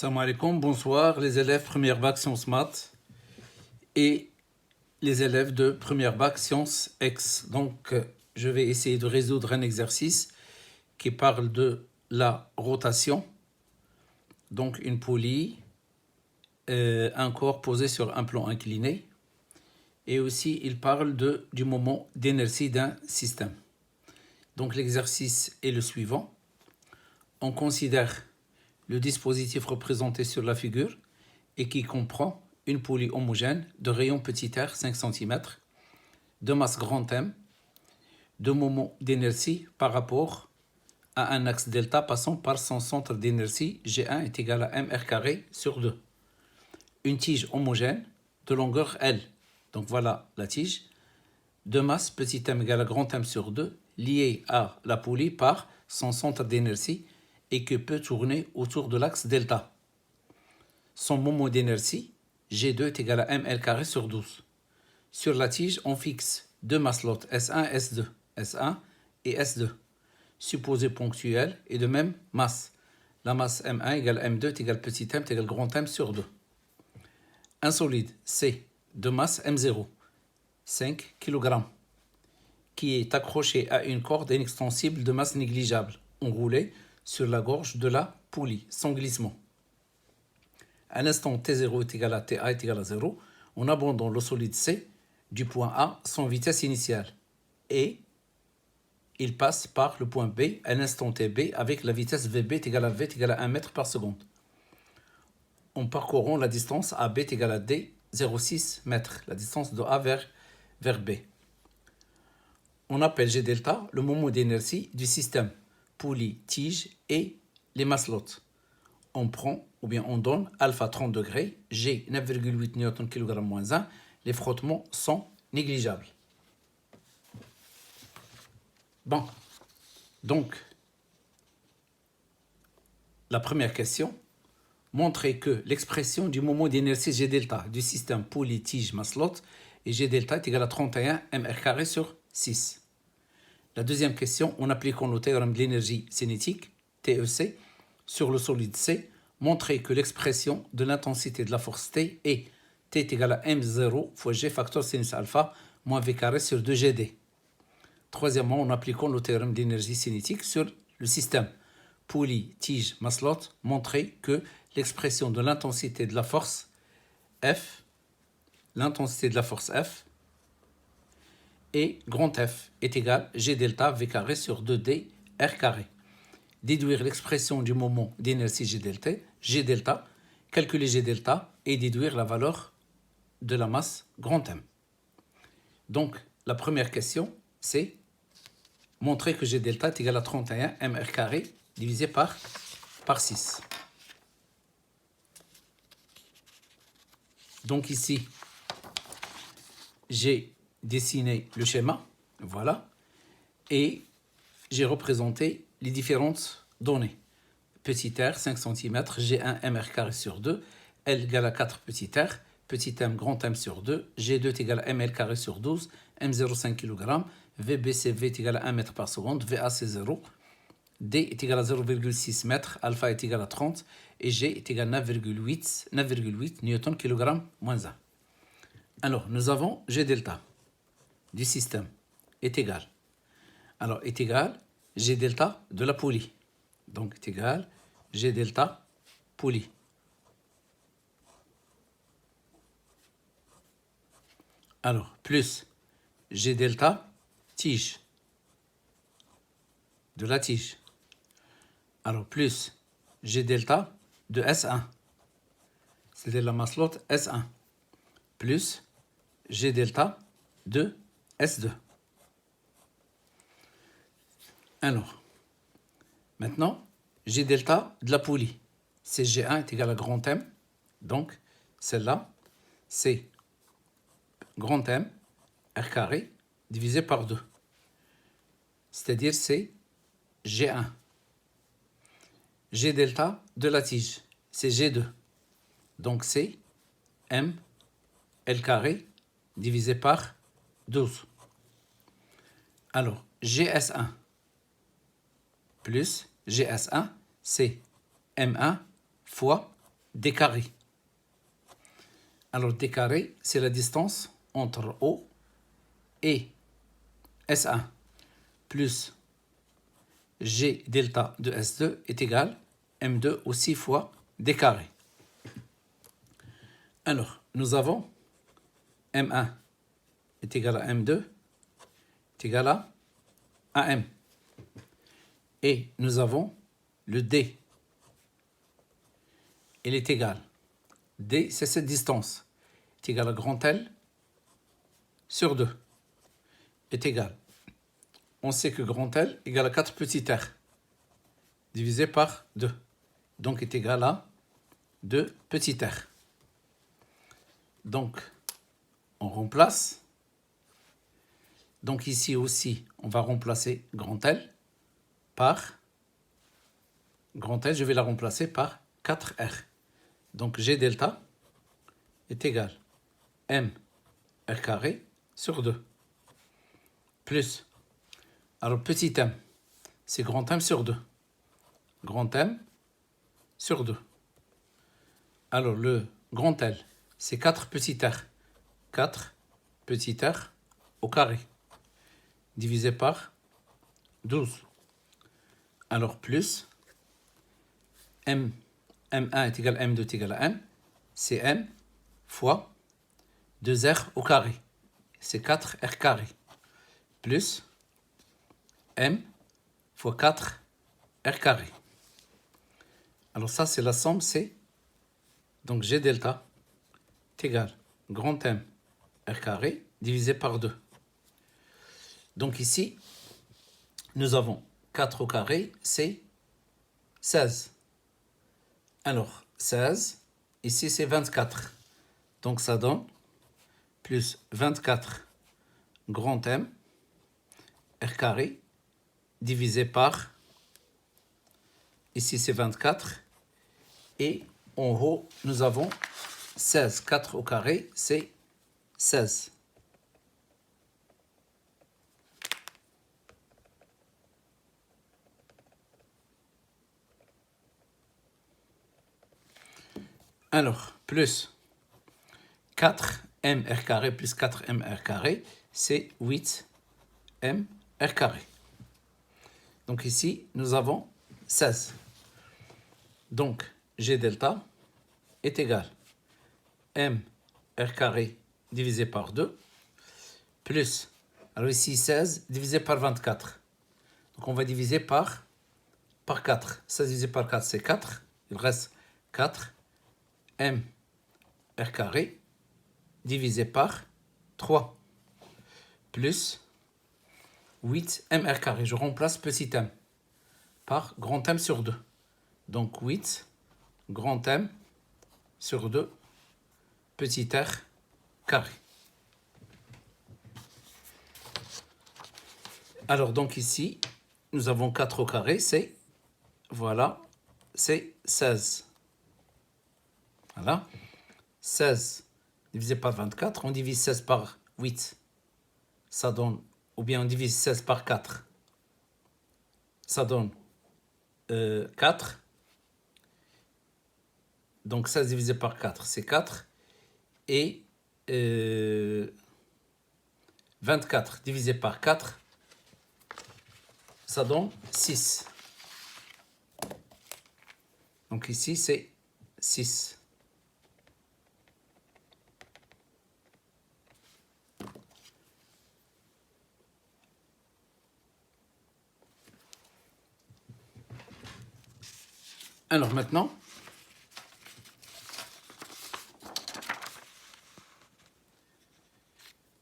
Salam alaikum, bonsoir les élèves première bac sciences maths et les élèves de première bac sciences X. Donc je vais essayer de résoudre un exercice qui parle de la rotation. Donc une poulie, un corps posé sur un plan incliné. Et aussi il parle du moment d'inertie d'un système. Donc l'exercice est le suivant. On considère le dispositif représenté sur la figure et qui comprend une poulie homogène de rayon petit r 5 cm, de masse grand M, de moment d'inertie par rapport à un axe delta passant par son centre d'inertie G1 est égal à mr carré sur 2. Une tige homogène de longueur L, donc voilà la tige, de masse petit m égale à grand M sur 2, liée à la poulie par son centre d'inertie et qui peut tourner autour de l'axe delta. Son moment d'inertie, G2 est égal à ml carré sur 12. Sur la tige, on fixe deux maslots S1 et S2, S1 et S2, supposés ponctuels et de même masse. La masse M1 égale M2 est égale petit m est égal grand M sur 2. Un solide C de masse M0, 5 kg, qui est accroché à une corde inextensible de masse négligeable, enroulée sur la gorge de la poulie, sans glissement. À l'instant T0 est égal à TA est égal à 0, on abandonne le solide C du point A sans vitesse initiale et il passe par le point B à l'instant TB avec la vitesse VB est égale à V est égal à 1 mètre par seconde. En parcourant la distance AB est égale à D, 0,6 mètres, la distance de A vers B. On appelle G delta le moment d'inertie du système poulie, tige et les maslots. On prend ou bien on donne alpha 30 degrés, G 9,8 Nm moins 1, les frottements sont négligeables. Bon, donc, la première question, montrer que l'expression du moment d'inertie G delta du système poulie, tige, maslot et G delta est égal à 31 mr carré sur 6. La deuxième question, en appliquant le théorème de l'énergie cinétique, TEC, sur le solide C, montrer que l'expression de l'intensité de la force T est T est égal à M0 fois G facteur sinus alpha moins V carré sur 2GD. Troisièmement, en appliquant le théorème d'énergie cinétique sur le système poulie, tige, maslot, montrer que l'expression de l'intensité de la force F, et grand F est égal G delta V carré sur 2D R carré. Déduire l'expression du moment d'inertie G delta, calculer G delta et déduire la valeur de la masse grand M. Donc, la première question, c'est montrer que G delta est égal à 31 mr carré divisé par 6. Donc ici, j'ai dessiné le schéma, voilà, et j'ai représenté les différentes données. Petit r, 5 cm, G1 mr carré sur 2, L égale à 4 petit r, petit m grand M sur 2, G2 est égal à ml carré sur 12, M0 5 kg, VBCV est égal à 1 mètre par seconde, VA c'est 0, D est égal à 0,6 mètres, alpha est égal à 30 et G est égal à 9,8 Newton kg moins 1. Alors, nous avons G delta du système est égal. Alors, est égal G delta de la poulie. Donc, est égal G delta poulie. Alors, plus G delta tige. De la tige. Alors, plus G delta de S1. C'est-à-dire la maslot S1. Plus G delta de S2. Alors, maintenant, G delta de la poulie. C'est G1 est égal à grand M. Donc, celle-là, c'est grand M, R carré, divisé par 2. C'est-à-dire, c'est G1. G delta de la tige, c'est G2. Donc, c'est M, L carré, divisé par 12. Alors, GS1 plus GS1, c'est M1 fois d carré. Alors d carré, c'est la distance entre O et S1 plus G delta de S2 est égal à M2 aussi fois d carré. Alors, nous avons M1 est égal à M2 est égal à AM. Et nous avons le D. Il est égal. D, c'est cette distance. Est égal à grand L sur 2. Est égal. On sait que grand L égale à 4 petits r divisé par 2. Donc est égal à 2 petits r. Donc, on remplace. Donc ici aussi, on va remplacer grand L par grand L, je vais la remplacer par 4R. Donc G delta est égal à M R carré sur 2. Plus, alors petit m, c'est grand M sur 2. Grand M sur 2. Alors le grand L, c'est 4 petits r. 4 petits r au carré. Divisé par 12. Alors plus M, M1 est égal à M2 est égal à M. C'est M fois 2R au carré. C'est 4R carré. Plus M fois 4R carré. Alors ça, c'est la somme, c'est donc G delta est égal à grand M R carré divisé par 2. Donc ici, nous avons 4 au carré, c'est 16. Alors, 16, ici c'est 24. Donc ça donne plus 24 grand M R carré divisé par, ici c'est 24. Et en haut, nous avons 16. 4 au carré, c'est 16. Alors, plus 4mr carré plus 4mr carré, c'est 8mr carré. Donc ici, nous avons 16. Donc, G delta est égal à mr carré divisé par 2, plus, alors ici 16 divisé par 24. Donc on va diviser par 4. 16 divisé par 4, c'est 4. Il reste 4 m r carré divisé par 3 plus 8 mr carré. Je remplace petit m par grand M sur 2. Donc 8 grand M sur 2 petit r carré. Alors donc ici, nous avons 4 au carré, c'est, voilà, c'est 16. Voilà. 16 divisé par 24, on divise 16 par 8. Ça donne, ou bien on divise 16 par 4. Ça donne 4. Donc 16 divisé par 4, c'est 4. Et 24 divisé par 4, ça donne 6. Donc ici, c'est 6. Alors maintenant,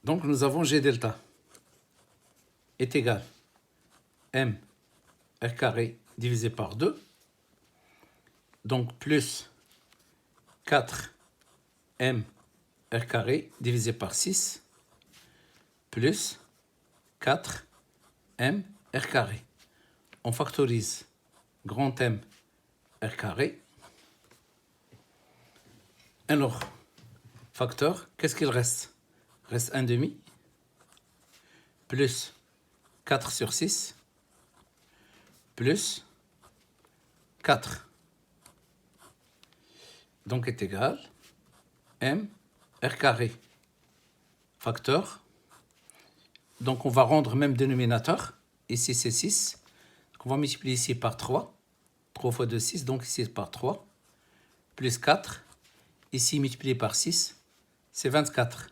donc nous avons G delta est égal à M R carré divisé par 2. Donc plus 4 M R carré divisé par 6 plus 4 M R carré. On factorise grand M R carré. Alors, facteur, qu'est-ce qu'il reste? Il reste 1 demi plus 4 sur 6 plus 4. donc est égal M R carré facteur. Donc on va rendre même dénominateur. Ici c'est 6. Donc on va multiplier ici par 3. 3 fois 2, 6. Donc ici par 3. Plus 4. Ici multiplié par 6. C'est 24.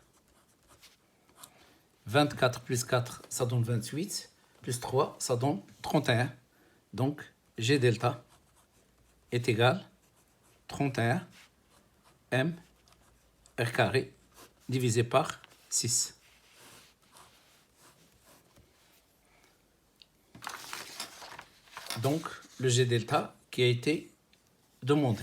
24 plus 4, ça donne 28. Plus 3, ça donne 31. Donc G delta est égal 31 M R carré divisé par 6. Donc, le G delta qui a été demandé.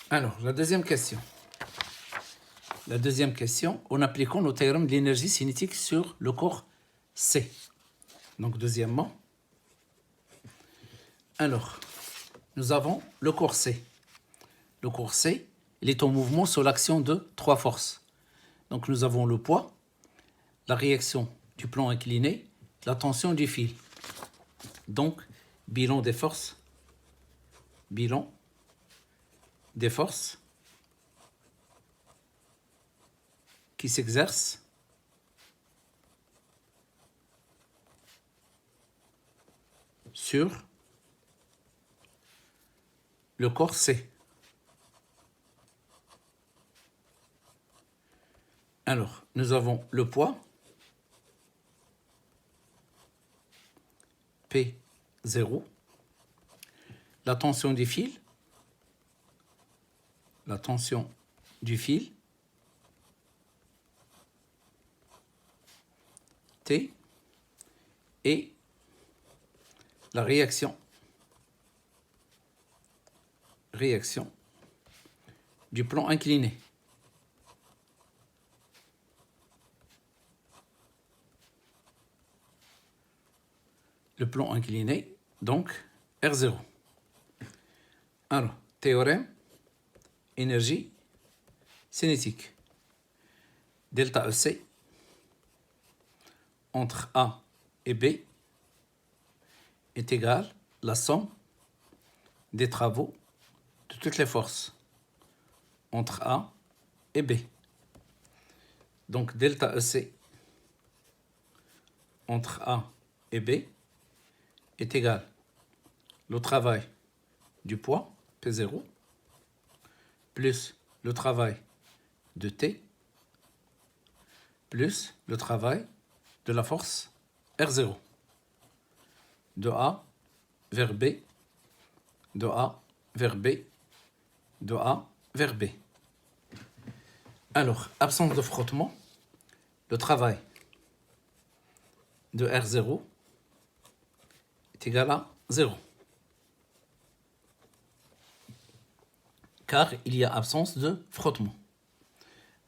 Alors, la deuxième question. La deuxième question, en appliquant le théorème de l'énergie cinétique sur le corps C. Donc, deuxièmement, alors, nous avons le corps C. Le corps C, il est en mouvement sous l'action de 3 forces. Donc, nous avons le poids, la réaction du plan incliné, la tension du fil. Donc, bilan des forces qui s'exercent sur le corps C. Alors, nous avons le poids, P0, la tension du fil, T, et la réaction du plan incliné. Le plan incliné, donc R0. Alors, théorème, énergie cinétique. Delta EC entre A et B est égal à la somme des travaux de toutes les forces entre A et B. Donc, delta EC entre A et B est égal au travail du poids, P0, plus le travail de T, plus le travail de la force R0. De A vers B, de A vers B, de A vers B. Alors, absence de frottement, le travail de R0 est égal à 0. Car il y a absence de frottement.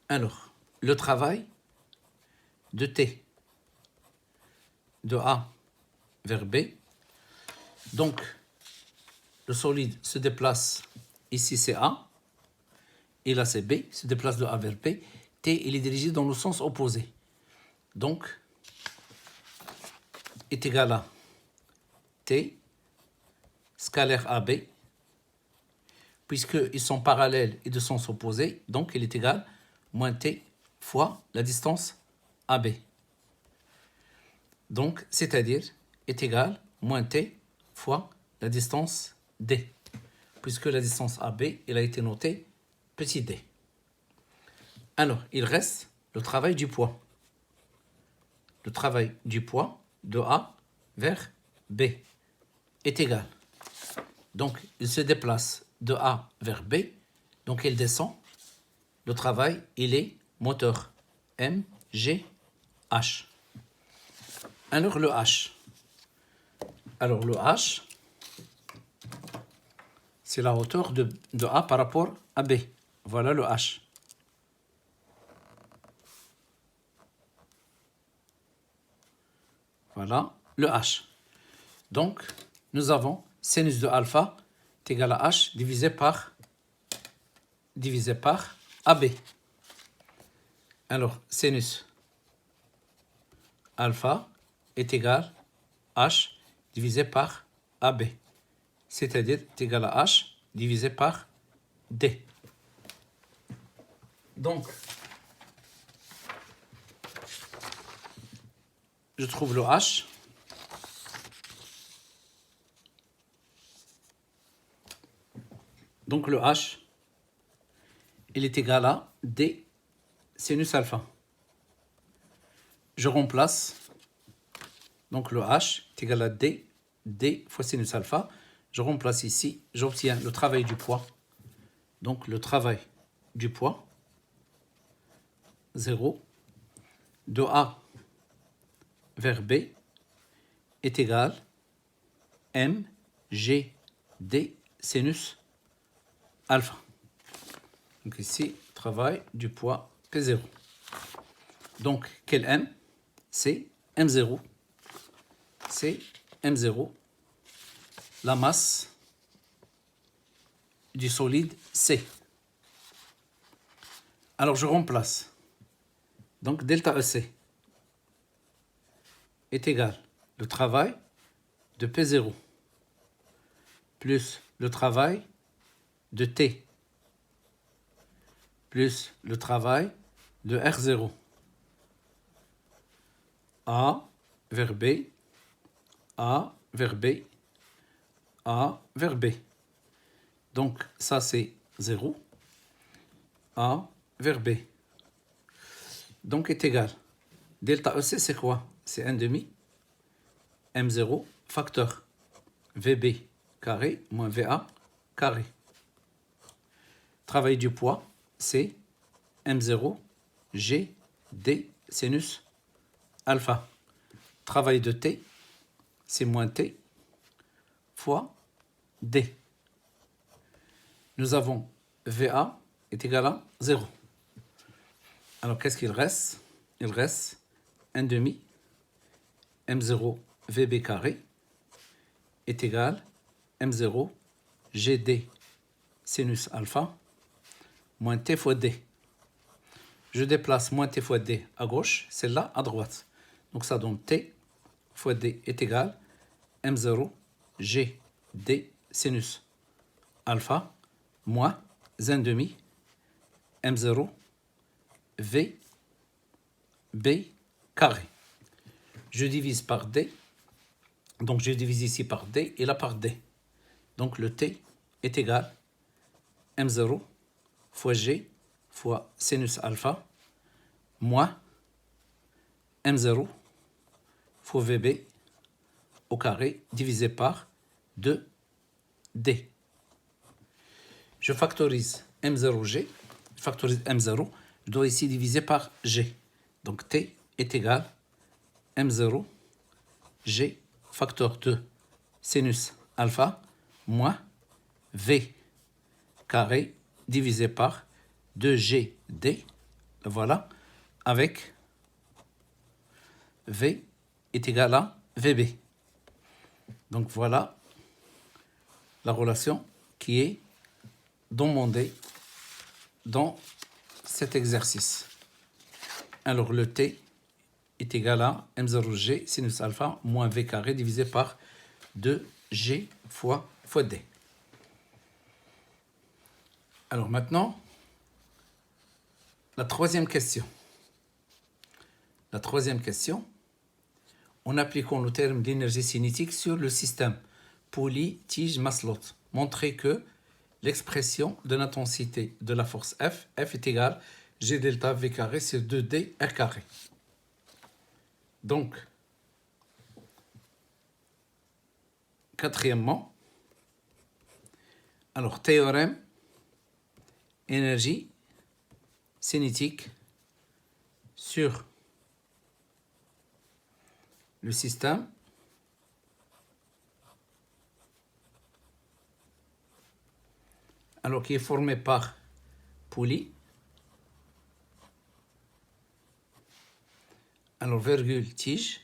Alors, le travail de T, de A vers B, donc le solide se déplace, ici c'est A, et là c'est B, se déplace de A vers B, T il est dirigé dans le sens opposé. Donc, est égal à T scalaire AB, puisqu'ils sont parallèles et de sens opposé, donc il est égal à moins T fois la distance AB. Donc, c'est-à-dire, est égal à moins T fois la distance D, puisque la distance AB, elle a été notée petit d. Alors, il reste le travail du poids. Le travail du poids de A vers B est égal. Donc, il se déplace de A vers B, donc il descend. Le travail, il est moteur M, G, H. Alors, le H. Alors, le H, c'est la hauteur de A par rapport à B. Voilà le H. Voilà le H. Donc, nous avons sinus de alpha est égal à H divisé par AB. Alors, sinus alpha est égal à H divisé par AB. C'est-à-dire est égal à H divisé par D. Donc, je trouve le H. Donc le H, il est égal à D sinus alpha. Je remplace, donc le H est égal à D fois sinus alpha. Je remplace ici, j'obtiens le travail du poids. Donc le travail du poids, 0, de A vers B est égal à mg d sinus alpha. Donc ici, travail du poids P0. Donc, quel M? C'est M0. C'est M0. La masse du solide C. Alors, je remplace. Donc, delta EC est égal le travail de P0 plus le travail de T plus le travail de R0. A vers B, A vers B, A vers B. Donc ça c'est 0, A vers B. Donc est égal. Delta EC c'est quoi? C'est 1 demi M0 facteur VB carré moins VA carré. Travail du poids, c'est M0 G D sinus alpha. Travail de T, c'est moins T fois D. Nous avons VA est égal à 0. Alors qu'est-ce qu'il reste? Il reste 1 demi M0 VB carré est égal à M0 GD sinus alpha moins T fois D. Je déplace moins T fois D à gauche, celle-là à droite. Donc ça donne T fois D est égal à M0 G D sinus alpha moins 1 demi M0 V B carré. Je divise par D. Donc je divise ici par D et là par D. Donc le T est égal à M0 fois G fois sinus alpha moins M0 fois VB au carré divisé par 2D. Je factorise M0G, je factorise M0, je dois ici diviser par G. Donc T est égal à M0 G facteur 2 sinus alpha moins V carré divisé par 2GD, voilà, avec V est égal à VB. Donc voilà la relation qui est demandée dans cet exercice. Alors le T est égal à M0G sinus alpha moins V carré divisé par 2G fois D. Alors maintenant, la troisième question. La troisième question, en appliquant le terme d'énergie cinétique sur le système Pauli-Tige-Maslot, montrer que l'expression de l'intensité de la force F est égale G delta V carré sur 2D R carré. Donc, quatrièmement, alors théorème énergie cinétique sur le système alors qui est formé par poulie, alors virgule tige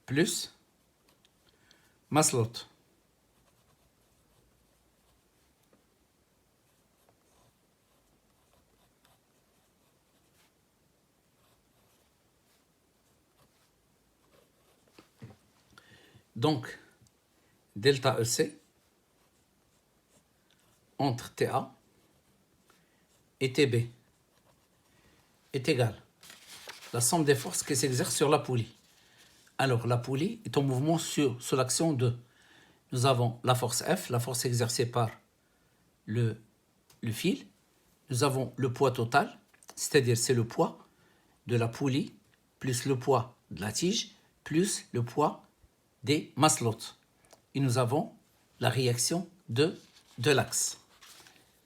plus Maslot. Donc, delta EC entre TA et TB est égale la somme des forces qui s'exercent sur la poulie. Alors, la poulie est en mouvement sous l'action de... Nous avons la force F, la force exercée par le fil. Nous avons le poids total, c'est-à-dire c'est le poids de la poulie plus le poids de la tige plus le poids des maslots. Et nous avons la réaction de l'axe.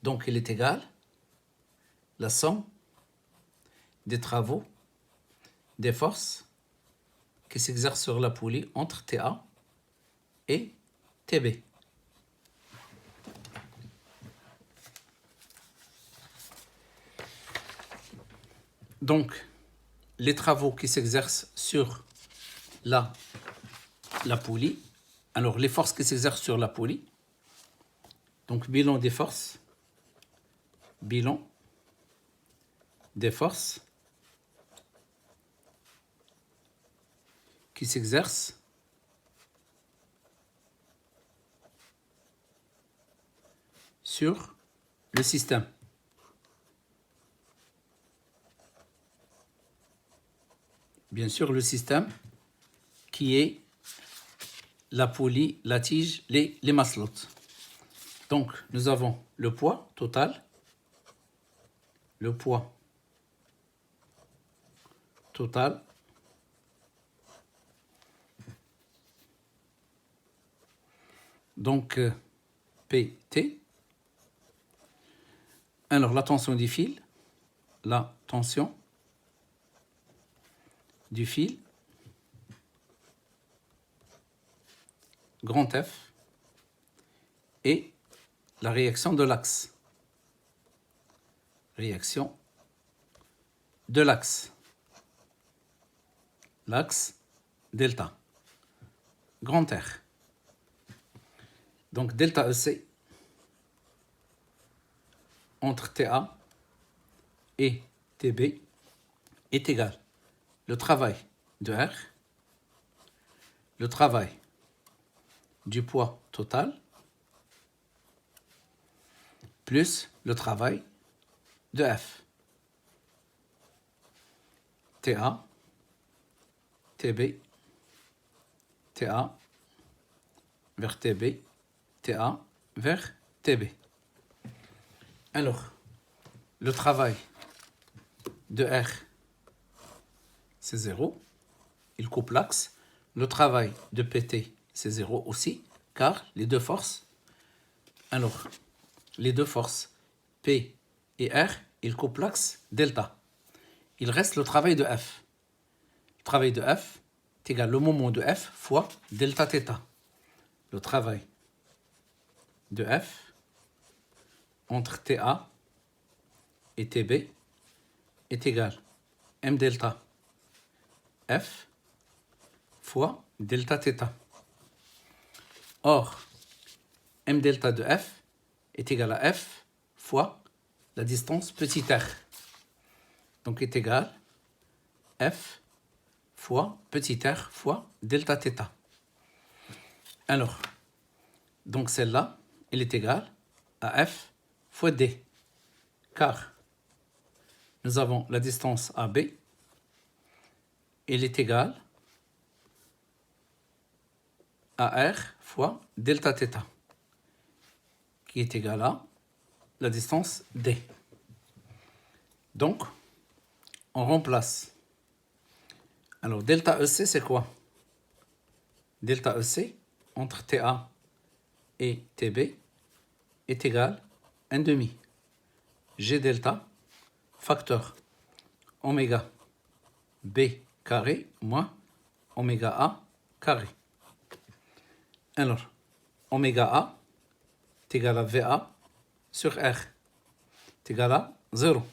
Donc, il est égal la somme des travaux des forces qui s'exercent sur la poulie entre TA et TB. Donc, les travaux qui s'exercent sur la poulie, alors les forces qui s'exercent sur la poulie, donc bilan des forces qui s'exercent sur le système. Bien sûr, le système qui est la poulie, la tige, les maslots. Donc, nous avons le poids total, donc PT. Alors, la tension du fil, grand F, et la réaction de l'axe. L'axe delta, grand R. Donc, delta EC entre TA et TB est égal le travail de R, le travail du poids total, plus le travail de F. TA, TB, TA vers TB, TA vers TB. Alors, le travail de R, c'est 0. Il coupe l'axe. Le travail de PT, c'est 0 aussi, car les deux forces, P et R, ils coupent l'axe delta. Il reste le travail de F. Le travail de F est égal au moment de F fois delta θ. Le travail de F entre TA et TB est égal M delta F fois delta θ. Or, M delta de F est égal à F fois la distance petit r. Donc, est égal F fois petit r fois delta θ. Alors, donc celle-là, elle est égale à F fois D. Car nous avons la distance AB, elle est égale à R fois delta θ, qui est égal à la distance D. Donc, on remplace. Alors, delta EC, c'est quoi? Delta EC entre TA et TB est égal à 1/2 G delta facteur oméga B carré moins oméga A carré. Alors, oméga A est égal à VA sur R est égal à 0.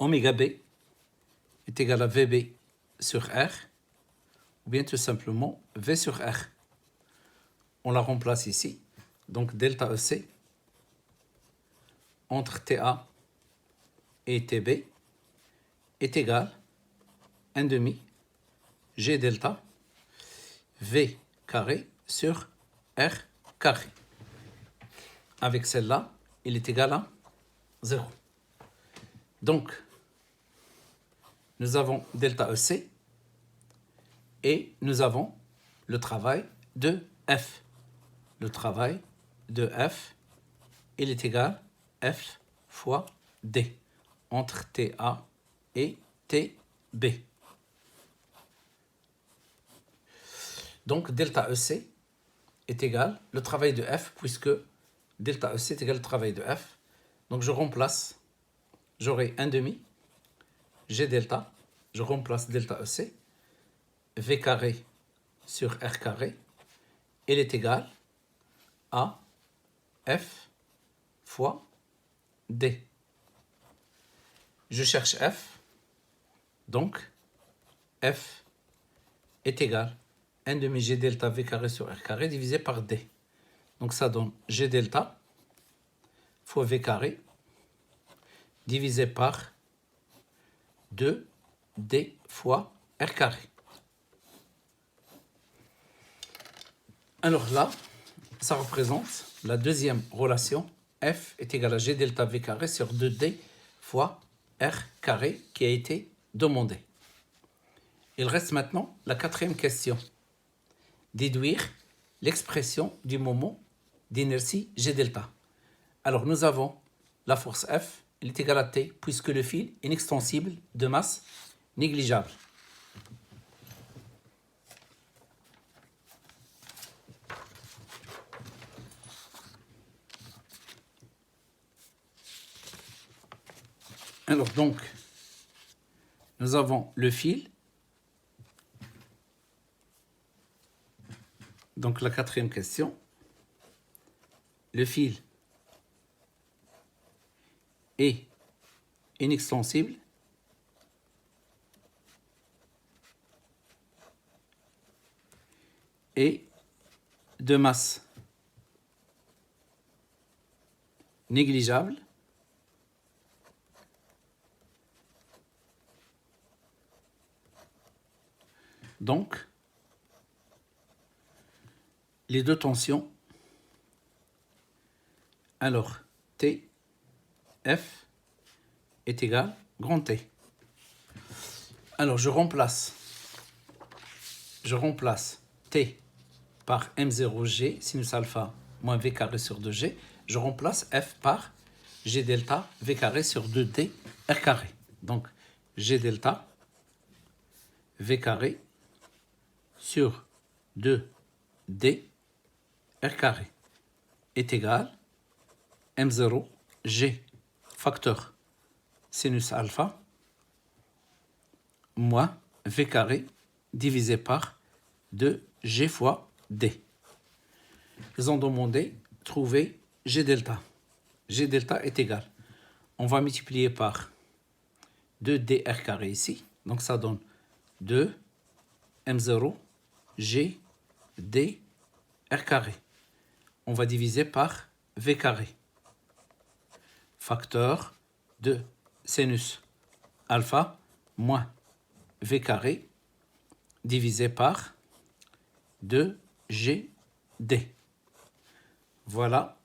Oméga B est égal à VB sur R, ou bien tout simplement V sur R. On la remplace ici. Donc, delta EC entre TA et TB est égal à 1/2 G delta V carré sur R carré. Avec celle-là, il est égal à 0. Donc, nous avons delta EC et nous avons le travail de F. Le travail de F, il est égal à F fois D entre TA et TB. Donc, delta EC est égal le travail de F, puisque delta EC est égal le travail de F. Donc, je remplace, j'aurai 1 demi, G delta, je remplace delta EC, V carré sur R carré, il est égal à F fois D. Je cherche F, donc F est égal à 1 demi G delta V carré sur R carré divisé par D. Donc ça donne G delta fois V carré divisé par 2D fois R carré. Alors là, ça représente la deuxième relation. F est égal à G delta V carré sur 2D fois R carré qui a été demandé. Il reste maintenant la quatrième question. Déduire l'expression du moment d'inertie G delta. Alors nous avons la force F, elle est égale à T, puisque le fil est inextensible de masse négligeable. Alors donc, nous avons le fil. Donc la quatrième question. Le fil est inextensible et de masse négligeable donc les deux tensions, alors T, F est égal grand T. Alors je remplace T par M0G sinus alpha moins V carré sur 2G. Je remplace F par G delta V carré sur 2D R carré. Donc G delta V carré sur 2D R carré est égal M0 G facteur sinus alpha moins V carré divisé par 2G fois D. Ils ont demandé trouver G delta. G delta est égal. On va multiplier par 2DR carré ici. Donc ça donne 2 M0 G D R carré. On va diviser par V carré. Facteur de sinus alpha moins V carré divisé par 2GD. Voilà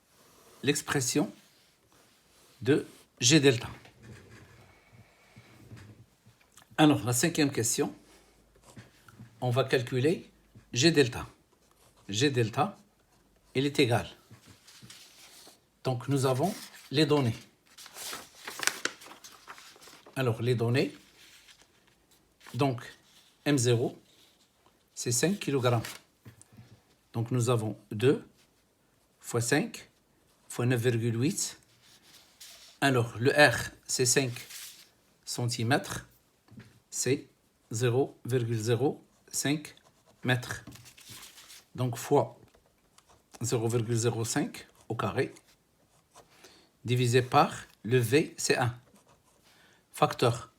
l'expression de G delta. Alors, la cinquième question, on va calculer G delta. G delta, il est égal. Donc, nous avons les données. Alors, les données, donc M0, c'est 5 kg. Donc, nous avons 2 fois 5 fois 9,8. Alors, le R, c'est 5 cm, c'est 0,05 mètres. Donc, fois 0,05 au carré, divisé par le V, c'est 1. Facteur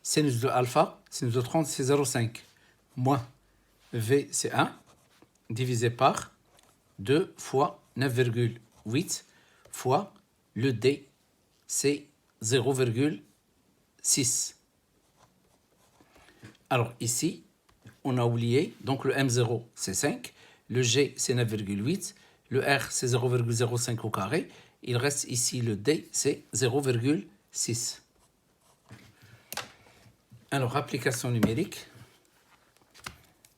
sinus de alpha, sinus de 30, c'est 0,5. Moins V, c'est 1, divisé par 2 fois 9,8 fois le D, c'est 0,6. Alors ici, on a oublié. Donc, le M0, c'est 5. Le G, c'est 9,8. Le R, c'est 0,05 au carré. Il reste ici le D, c'est 0,6. Alors, application numérique.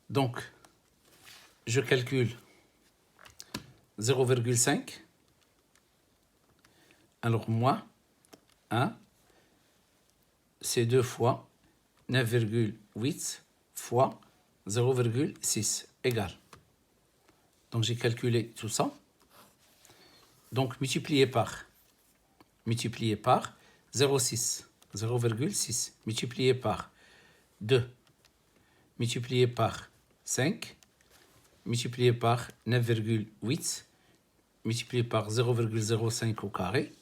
Donc, je calcule 0,5. Alors, moins 1, c'est 2 fois 9,8 fois 0,6 égale. Donc, j'ai calculé tout ça. Donc, multiplié par 0,6, 0,6, multiplié par 2, multiplié par 5, multiplié par 9,8, multiplié par 0,05 au carré,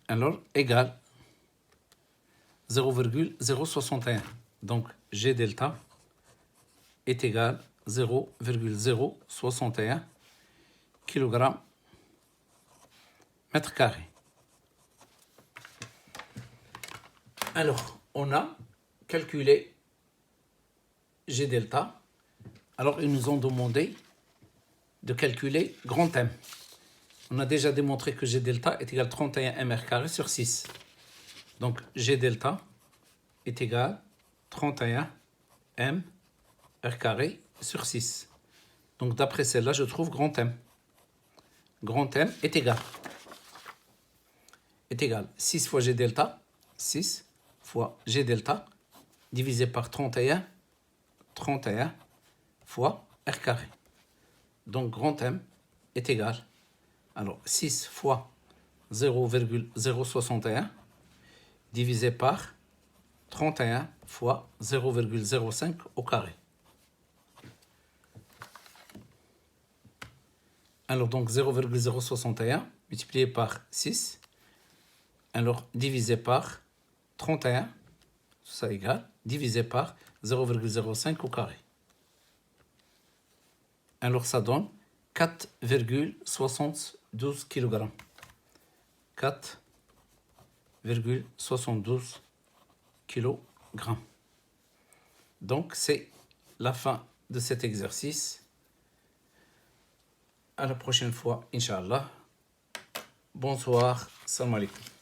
alors égal 0,061. Donc, G delta est égal 0,061 kg mètre carré. Alors, on a calculé G delta. Alors, ils nous ont demandé de calculer grand M. On a déjà démontré que G delta est égal à 31 mr carré sur 6. Donc, G delta est égal à 31 m r carré sur 6. Donc, d'après celle-là, je trouve grand M. Grand M est égal 6 fois G delta, 6 fois G delta, divisé par 31 fois R carré. Donc, grand M est égal, alors 6 fois 0,061 divisé par 31 fois 0,05 au carré. Alors, donc 0,061 multiplié par 6, alors divisé par 31, tout ça égale, divisé par 0,05 au carré. Alors, ça donne 4,72 kg. 4,72 kg. Donc, c'est la fin de cet exercice. À la prochaine fois, Inch'Allah. Bonsoir. Salam alaikum.